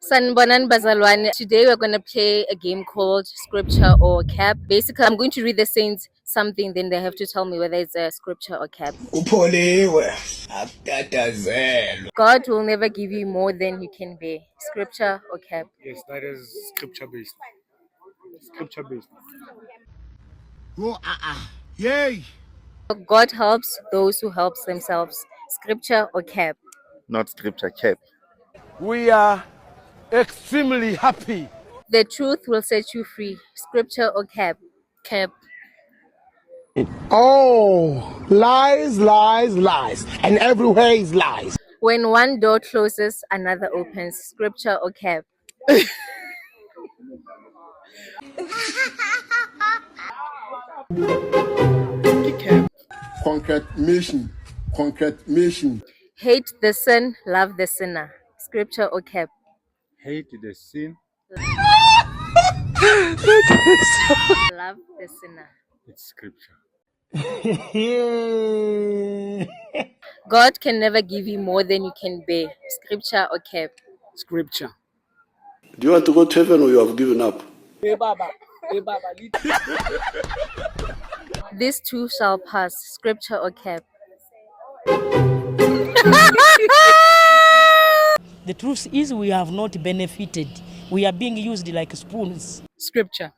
Sanbonan Bazalwane. Today we're going to play a game called Scripture or Cap. Basically, I'm going to read the saints something, then they have to tell me whether it's a scripture or cap. God will never give you more than you can bear. Scripture or cap. Yes, that is scripture based. Scripture based. Yay! God helps those who helps themselves. Scripture or cap. Not scripture, cap. We are extremely happy. The truth will set you free. Scripture or cap. Cap. Oh, lies, lies, lies. And everywhere is lies. When one door closes, another opens. Scripture or cap. Concrete mission. Concrete mission. Hate the sin, love the sinner. Scripture or cap. Hate the sin. Love the sinner. It's scripture. God can never give you more than you can bear. Scripture or cap. Scripture. Do you want to go to heaven or you have given up? This too shall pass. Scripture or cap. The truth is we have not benefited. We are being used like spoons. Scripture.